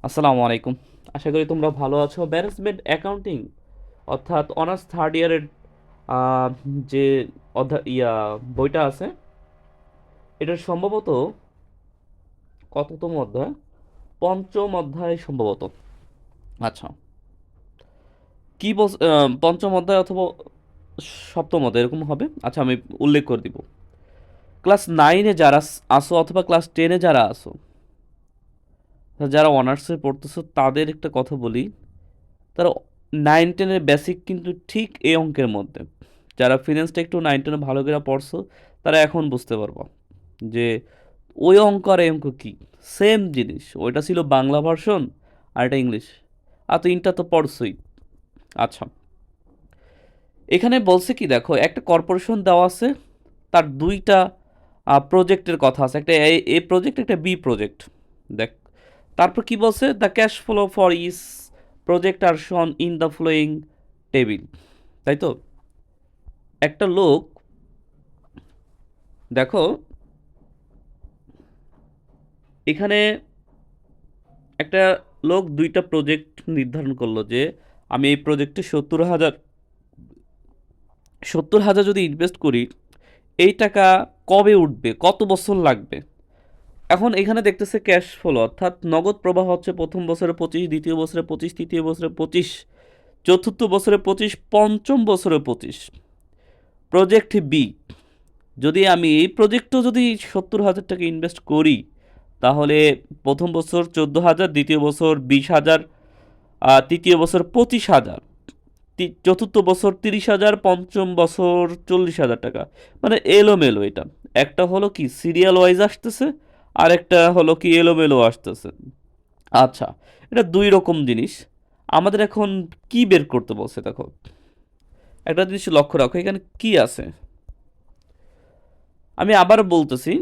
আসসালামু আলাইকুম। আশা করি তোমরা ভালো আছো। ম্যানেজমেন্ট অ্যাকাউন্টিং অর্থাৎ অনার্স থার্ড ইয়ারের আহ, যে বইটা আছে, এটা সম্ভবত কততম অধ্যায়? পঞ্চম অধ্যায় সম্ভবত। আচ্ছা, কি বল, পঞ্চম অধ্যায় অথবা সপ্তম অধ্যায় এরকম হবে। আচ্ছা, আমি উল্লেখ করে দিব। ক্লাস নাইনে যারা আসো অথবা ক্লাস টেনে যারা আসো, যারা অনার্সে পড়তেছো, তাদের একটা কথা বলি। তারা নাইন টেনের বেসিক কিন্তু ঠিক এই অঙ্কের মধ্যে। যারা ফিনান্সটা একটু নাইন টেনে ভালো করে পড়ছো, তারা এখন বুঝতে পারবো যে ওই অঙ্ক আর এই অঙ্ক কি, সেম জিনিস। ওইটা ছিল বাংলা ভার্সন, আর এটা ইংলিশ। আর তিনটা তো পড়ছই। আচ্ছা, এখানে বলছে কি, দেখো, একটা কর্পোরেশন দেওয়া আছে, তার দুইটা প্রজেক্টের কথা আছে, একটা এ প্রজেক্ট, একটা বি প্রজেক্ট। দেখ, তারপর কি বলছে, the cash flow for this project are shown in the following table. তাই তো? একটা লোক, দেখো, এখানে একটা লোক দুইটা প্রজেক্ট নির্ধারণ করলো যে আমি এই প্রজেক্টে 70,000 যদি ইনভেস্ট করি, এই টাকা কবে উঠবে, কত বছর লাগবে। এখন এখানে দেখতেছে ক্যাশ ফ্লো অর্থাৎ নগদ প্রবাহ হচ্ছে প্রথম বছরে 25, দ্বিতীয় বছরে 25, তৃতীয় বছরে 25, চতুর্থ বছরে 25, পঞ্চম বছরে 25। প্রজেক্ট বি, যদি আমি এই প্রজেক্টও যদি 70,000 টাকা ইনভেস্ট করি, তাহলে প্রথম বছর 14,000, দ্বিতীয় বছর 20,000, তৃতীয় বছর 25,000, চতুর্থ বছর 30,000, পঞ্চম বছর 40,000 টাকা। মানে এলোমেলো এটা। একটা হলো কি সিরিয়াল ওয়াইজ আসতেছে, আর একটা হলো কি এলোমেলো আসতেছে। আচ্ছা, এটা দুই রকম জিনিস। আমাদের এখন কি বের করতে বলছে, দেখো, একটা জিনিস লক্ষ্য রাখো, এখানে কি আছে। আমি আবার বলতেছি,